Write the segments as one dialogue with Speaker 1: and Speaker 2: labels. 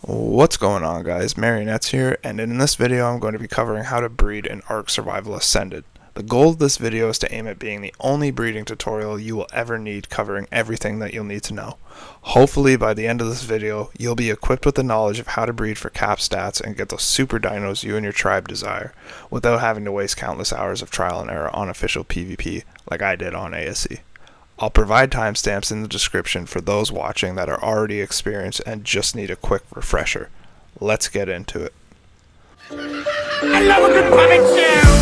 Speaker 1: What's going on, guys? Marionettes here, and in this video I'm going to be covering how to breed in Ark Survival Ascended. The goal of this video is to aim at being the only breeding tutorial you will ever need, covering everything that you'll need to know. Hopefully by the end of this video you'll be equipped with the knowledge of how to breed for cap stats and get those super dinos you and your tribe desire, without having to waste countless hours of trial and error on official PvP like I did on ASE. I'll provide timestamps in the description for those watching that are already experienced and just need a quick refresher. Let's get into it.
Speaker 2: I love a good puppet show!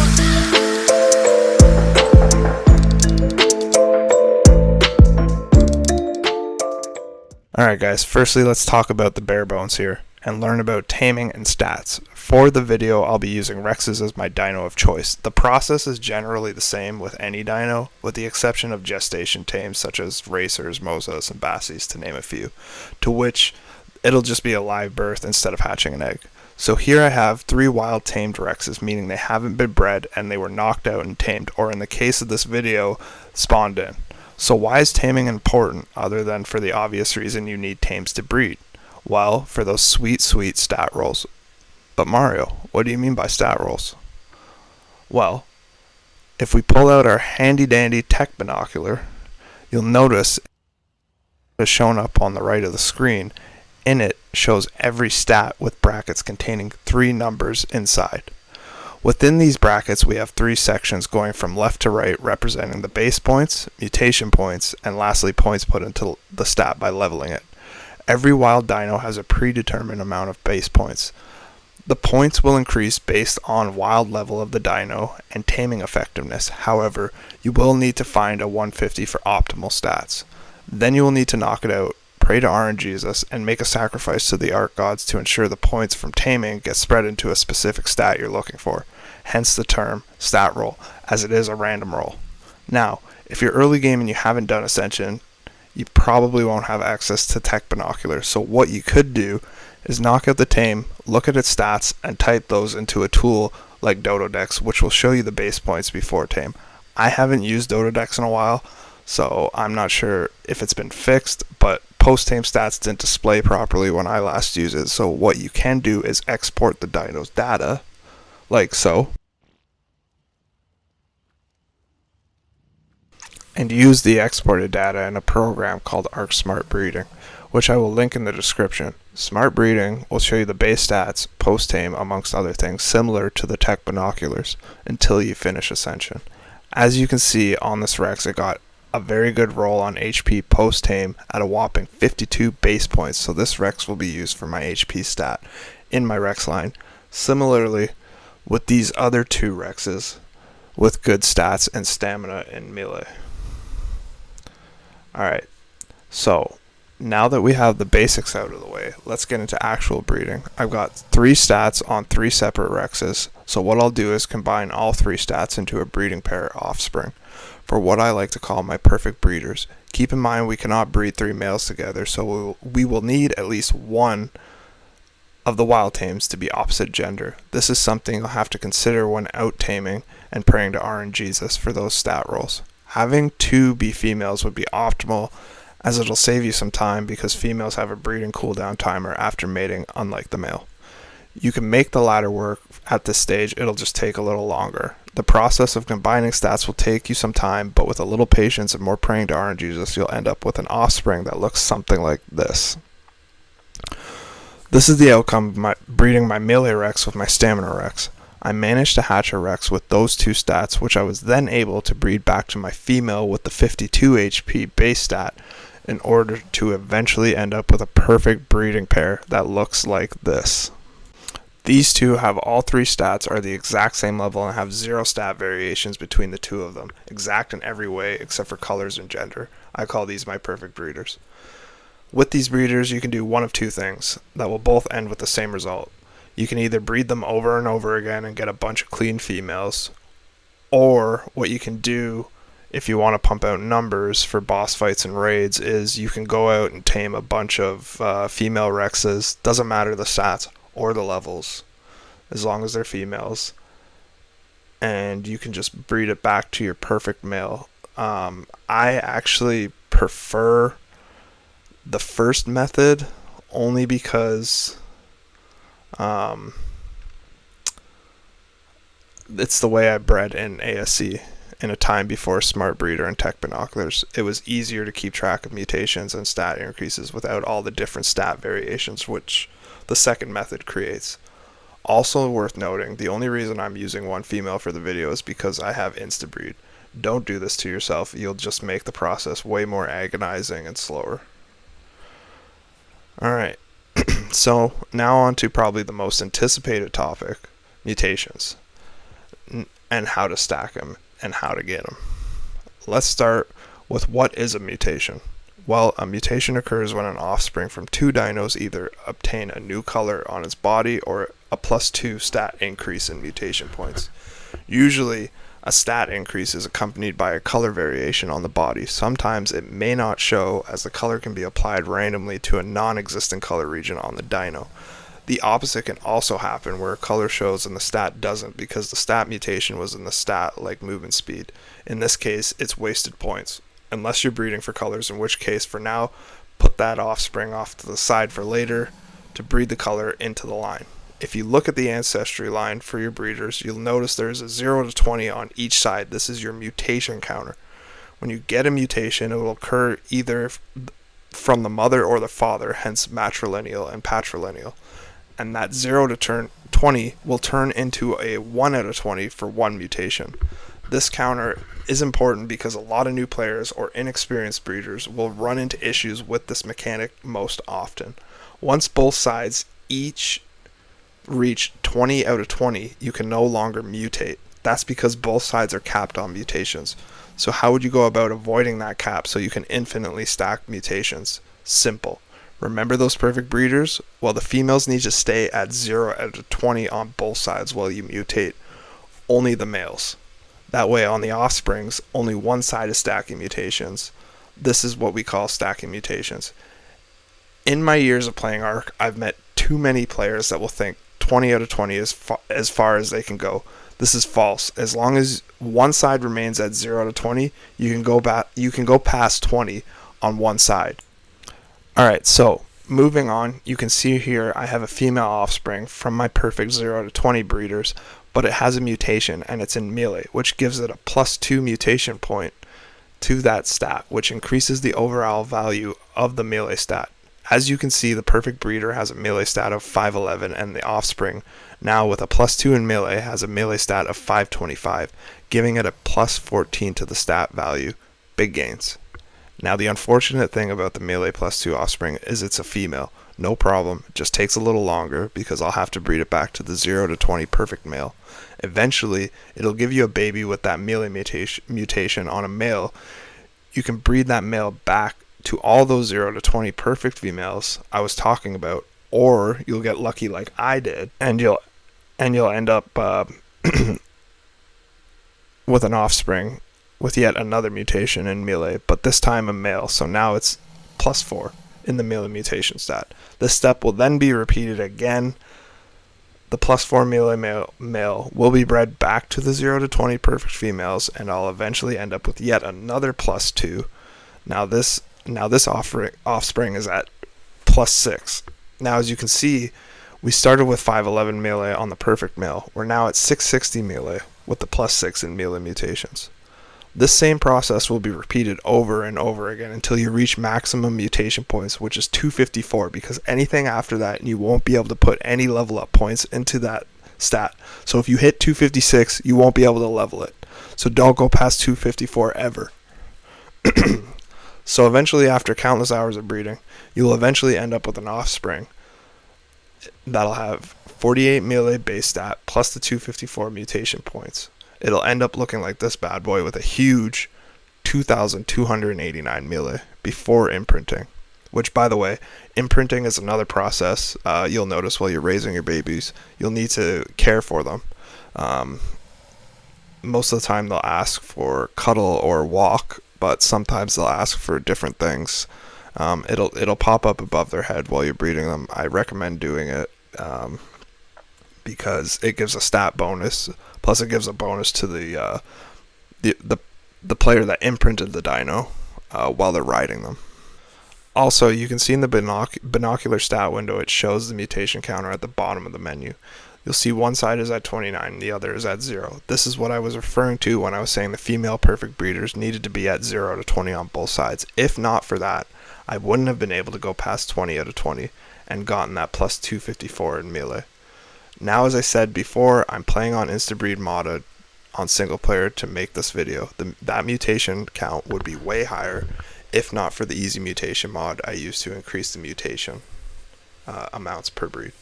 Speaker 1: Alright guys, firstly let's talk about the bare bones here and learn about taming and stats. For the video I'll be using Rexes as my dino of choice. The process is generally the same with any dino, with the exception of gestation tames such as racers, mozas, and bassies, to name a few, to which it'll just be a live birth instead of hatching an egg. So here I have 3 wild tamed Rexes, meaning they haven't been bred and they were knocked out and tamed, or in the case of this video, spawned in. So why is taming important, other than for the obvious reason you need tames to breed? Well, for those sweet stat rolls. But Mario, what do you mean by stat rolls? Well, if we pull out our handy dandy tech binocular, you'll notice it's shown up on the right of the screen. In it shows every stat with brackets containing 3 numbers inside. Within these brackets we have 3 sections going from left to right, representing the base points, mutation points, and lastly points put into the stat by leveling it. Every wild dino has a predetermined amount of base points. The points will increase based on wild level of the dino and taming effectiveness. However, you will need to find a 150 for optimal stats. Then you will need to knock it out, pray to RNGesus, and make a sacrifice to the Ark gods to ensure the points from taming get spread into a specific stat you're looking for. Hence the term stat roll, as it is a random roll. Now, if you're early game and you haven't done Ascension, you probably won't have access to tech binoculars, so what you could do is knock out the tame, look at its stats, and type those into a tool like Dododex, which will show you the base points before tame. I haven't used Dododex in a while, so I'm not sure if it's been fixed, but post-tame stats didn't display properly when I last used it, so what you can do is export the dino's data, like so, and use the exported data in a program called Ark Smart Breeding, which I will link in the description. Smart Breeding will show you the base stats, post-tame, amongst other things, similar to the tech binoculars, until you finish Ascension. As you can see on this Rex, it got a very good roll on HP post-tame at a whopping 52 base points, so this Rex will be used for my HP stat in my Rex line. Similarly, with these other 2 Rexes, with good stats and stamina in melee. Alright, so now that we have the basics out of the way, let's get into actual breeding. I've got 3 stats on 3 separate Rexes, so what I'll do is combine all 3 stats into a breeding pair offspring, for what I like to call my perfect breeders. Keep in mind we cannot breed 3 males together, so we will need at least one of the wild tames to be opposite gender. This is something you'll have to consider when out taming and praying to RNGesus for those stat rolls. Having 2 be females would be optimal, as it'll save you some time because females have a breeding cooldown timer after mating, unlike the male. You can make the latter work at this stage, it'll just take a little longer. The process of combining stats will take you some time, but with a little patience and more praying to RNGesus, you'll end up with an offspring that looks something like this. This is the outcome of breeding my melee Rex with my stamina Rex. I managed to hatch a Rex with those 2 stats, which I was then able to breed back to my female with the 52 HP base stat in order to eventually end up with a perfect breeding pair that looks like this. These 2 have all 3 stats, are the exact same level, and have 0 stat variations between the 2 of them, exact in every way except for colors and gender. I call these my perfect breeders. With these breeders you can do one of 2 things that will both end with the same result. You can either breed them over and over again and get a bunch of clean females, or what you can do if you want to pump out numbers for boss fights and raids is you can go out and tame a bunch of female Rexes, doesn't matter the stats or the levels, as long as they're females, and you can just breed it back to your perfect male. I actually prefer the first method only because It's the way I bred in ASC in a time before smart breeder and tech binoculars. It was easier to keep track of mutations and stat increases without all the different stat variations which the second method creates. Also worth noting, the only reason I'm using one female for the video is because I have instabreed. Don't do this to yourself, you'll just make the process way more agonizing and slower. Alright, so now on to probably the most anticipated topic, mutations, and how to stack them and how to get them. Let's start with what is a mutation. Well, a mutation occurs when an offspring from two dinos either obtain a new color on its body or a +2 stat increase in mutation points. Usually, a stat increase is accompanied by a color variation on the body. Sometimes it may not show, as the color can be applied randomly to a non-existent color region on the dino. The opposite can also happen, where a color shows and the stat doesn't because the stat mutation was in the stat, like movement speed. In this case, it's wasted points, unless you're breeding for colors, in which case, for now, put that offspring off to the side for later to breed the color into the line. If you look at the ancestry line for your breeders, you'll notice there's a 0 to 20 on each side. This is your mutation counter. When you get a mutation, it will occur either from the mother or the father, hence matrilineal and patrilineal. And that 0 to 20 will turn into a 1 out of 20 for one mutation. This counter is important because a lot of new players or inexperienced breeders will run into issues with this mechanic most often. Once both sides each reach 20 out of 20, you can no longer mutate. That's because both sides are capped on mutations. So how would you go about avoiding that cap so you can infinitely stack mutations? Simple. Remember those perfect breeders? Well, the females need to stay at 0 out of 20 on both sides while you mutate. Only the males. That way, on the offsprings, only one side is stacking mutations. This is what we call stacking mutations. In my years of playing Ark, I've met too many players that will think 20 out of 20 is as far as they can go. This is false. As long as one side remains at 0 out of 20, you can go past 20 on one side. Alright, so moving on, you can see here I have a female offspring from my perfect 0 to 20 breeders, but it has a mutation and it's in melee, which gives it a +2 mutation point to that stat, which increases the overall value of the melee stat. As you can see, the perfect breeder has a melee stat of 511, and the offspring, now with a +2 in melee, has a melee stat of 525, giving it a +14 to the stat value. Big gains. Now, the unfortunate thing about the melee +2 offspring is it's a female. No problem, it just takes a little longer because I'll have to breed it back to the 0 to 20 perfect male. Eventually, it'll give you a baby with that melee mutation on a male. You can breed that male back to all those 0 to 20 perfect females I was talking about, or you'll get lucky like I did, and you'll end up with an offspring with yet another mutation in melee, but this time a male, so now it's +4 in the melee mutation stat. This step will then be repeated again. The +4 melee male will be bred back to the 0 to 20 perfect females, and I'll eventually end up with yet another +2. Now this offspring is at +6. Now, as you can see, we started with 511 melee on the perfect male. We're now at 660 melee with the +6 in melee mutations. This same process will be repeated over and over again until you reach maximum mutation points, which is 254, because anything after that, you won't be able to put any level up points into that stat. So if you hit 256, you won't be able to level it. So don't go past 254 ever. So eventually, after countless hours of breeding, you'll eventually end up with an offspring that'll have 48 melee base stat plus the 254 mutation points. It'll end up looking like this bad boy with a huge 2,289 melee before imprinting. Which, by the way, imprinting is another process you'll notice while you're raising your babies. You'll need to care for them. Most of the time they'll ask for cuddle or walk, but sometimes they'll ask for different things. It'll pop up above their head while you're breeding them. I recommend doing it because it gives a stat bonus. Plus, it gives a bonus to the player that imprinted the dino while they're riding them. Also, you can see in the binocular stat window, it shows the mutation counter at the bottom of the menu. You'll see one side is at 29 and the other is at 0. This is what I was referring to when I was saying the female perfect breeders needed to be at 0 out of 20 on both sides. If not for that, I wouldn't have been able to go past 20 out of 20 and gotten that plus 254 in melee. Now, as I said before, I'm playing on Instabreed modded on single player to make this video. That mutation count would be way higher if not for the easy mutation mod I use to increase the mutation amounts per breed.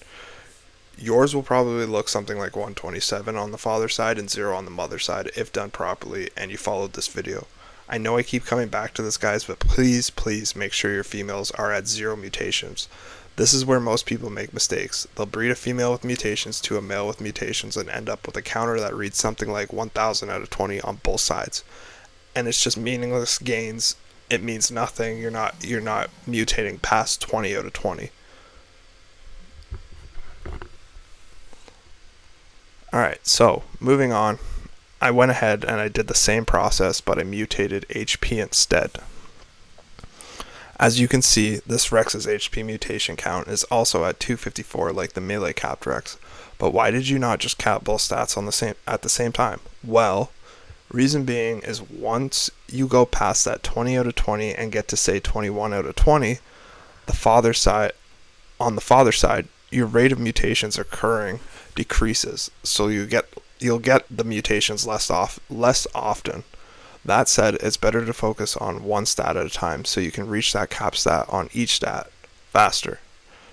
Speaker 1: Yours will probably look something like 127 on the father side and 0 on the mother side if done properly and you followed this video. I know I keep coming back to this, guys, but please make sure your females are at 0 mutations. This is where most people make mistakes. They'll breed a female with mutations to a male with mutations and end up with a counter that reads something like 1000 out of 20 on both sides. And it's just meaningless gains. It means nothing. You're not mutating past 20 out of 20. Alright, so moving on. I went ahead and I did the same process, but I mutated HP instead. As you can see, this Rex's HP mutation count is also at 254 like the melee capped Rex. But why did you not just cap both stats at the same time? Well, reason being is once you go past that 20 out of 20 and get to say 21 out of 20, on the father side, your rate of mutations occurring decreases. So you'll get the mutations less often. That said, it's better to focus on one stat at a time so you can reach that cap stat on each stat faster.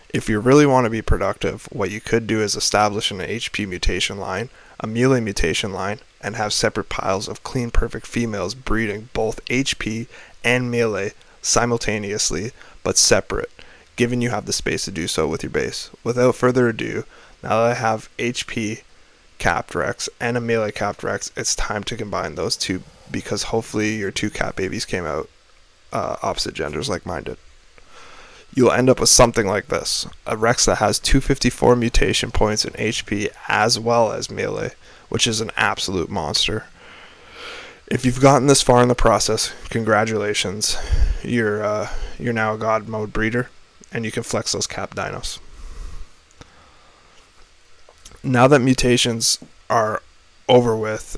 Speaker 1: If you really want to be productive, what you could do is establish an HP mutation line, a melee mutation line, and have separate piles of clean perfect females breeding both HP and melee simultaneously but separate, given you have the space to do so with your base. Without further ado, now that I have HP capped Rex and a melee capped Rex, it's time to combine those two because hopefully your two cat babies came out opposite genders like mine did. You'll end up with something like this, a Rex that has 254 mutation points in HP as well as melee, which is an absolute monster. If you've gotten this far in the process, congratulations, you're now a god mode breeder, and you can flex those cap dinos. Now that mutations are over with,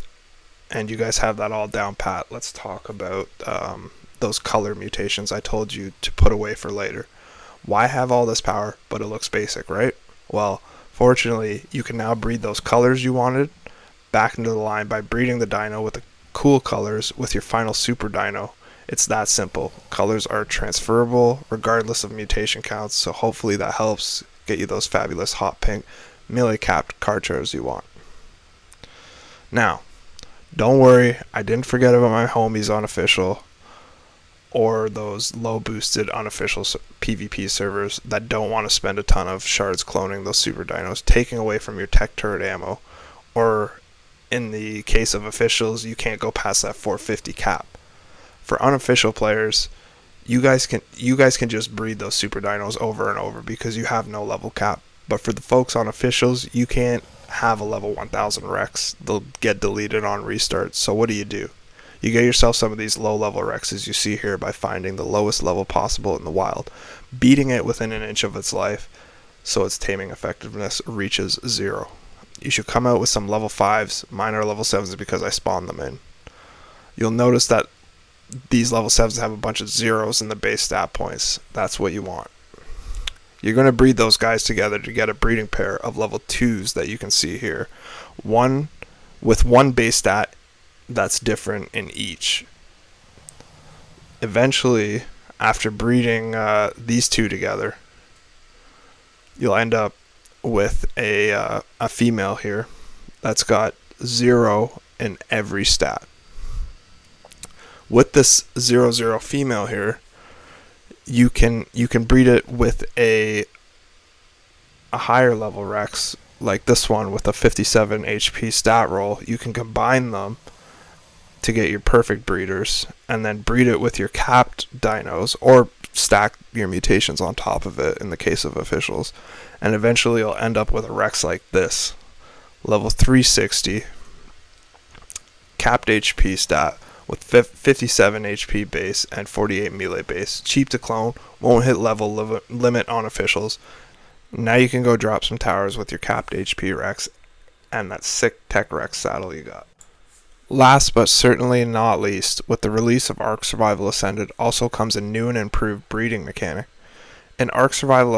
Speaker 1: and you guys have that all down pat, let's talk about those color mutations I told you to put away for later. Why have all this power, but it looks basic, right? Well, fortunately, you can now breed those colors you wanted back into the line by breeding the dino with the cool colors with your final super dino. It's that simple. Colors are transferable regardless of mutation counts, so hopefully that helps get you those fabulous hot pink melee capped card charters you want. Now, don't worry, I didn't forget about my homies unofficial or those low boosted unofficial PvP servers that don't want to spend a ton of shards cloning those super dinos, taking away from your tech turret ammo, or in the case of officials, you can't go past that 450 cap. For unofficial players, you guys can just breed those super dinos over and over because you have no level cap. But for the folks on officials, you can't have a level 1000 Rex. They'll get deleted on restart. So what do? You get yourself some of these low level Rexes you see here by finding the lowest level possible in the wild, beating it within an inch of its life so its taming effectiveness reaches 0. You should come out with some level 5s. Mine are level 7s because I spawned them in. You'll notice that these level 7s have a bunch of zeros in the base stat points. That's what you want. You're going to breed those guys together to get a breeding pair of level 2s that you can see here. One with one base stat that's different in each. Eventually, after breeding these two together, you'll end up with a female here that's got 0 in every stat. With this 0/0 female here, you can breed it with a higher level Rex like this one with a 57 HP stat roll. You can combine them to get your perfect breeders and then breed it with your capped dinos or stack your mutations on top of it in the case of officials, and eventually you'll end up with a Rex like this, level 360 capped HP stat with 57 HP base and 48 melee base. Cheap to clone, won't hit level limit on officials. Now you can go drop some towers with your capped HP Rex and that sick Tech Rex saddle you got. Last but certainly not least, with the release of Ark Survival Ascended also comes a new and improved breeding mechanic. In Ark Survival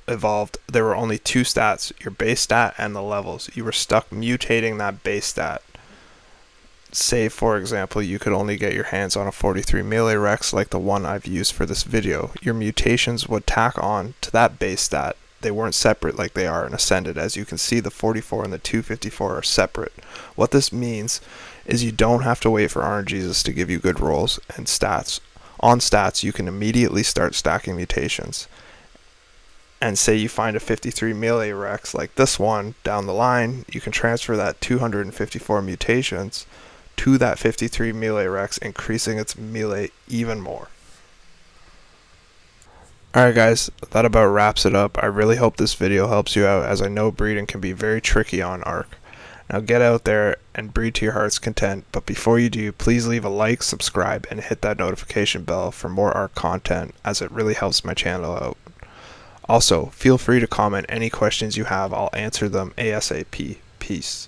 Speaker 1: Evolved, there were only two stats, your base stat and the levels. You were stuck mutating that base stat. Say, for example, you could only get your hands on a 43 melee Rex like the one I've used for this video. Your mutations would tack on to that base stat. They weren't separate like they are in Ascended. As you can see, the 44 and the 254 are separate. What this means is you don't have to wait for RNGesus to give you good rolls and stats. On stats, you can immediately start stacking mutations. And say you find a 53 melee Rex like this one down the line, you can transfer that 254 mutations to that 53 melee Rex, increasing its melee even more. Alright guys, that about wraps it up. I really hope this video helps you out, as I know breeding can be very tricky on Ark. Now get out there and breed to your heart's content, but before you do, please leave a like, subscribe, and hit that notification bell for more Ark content, as it really helps my channel out. Also, feel free to comment any questions you have, I'll answer them ASAP. Peace.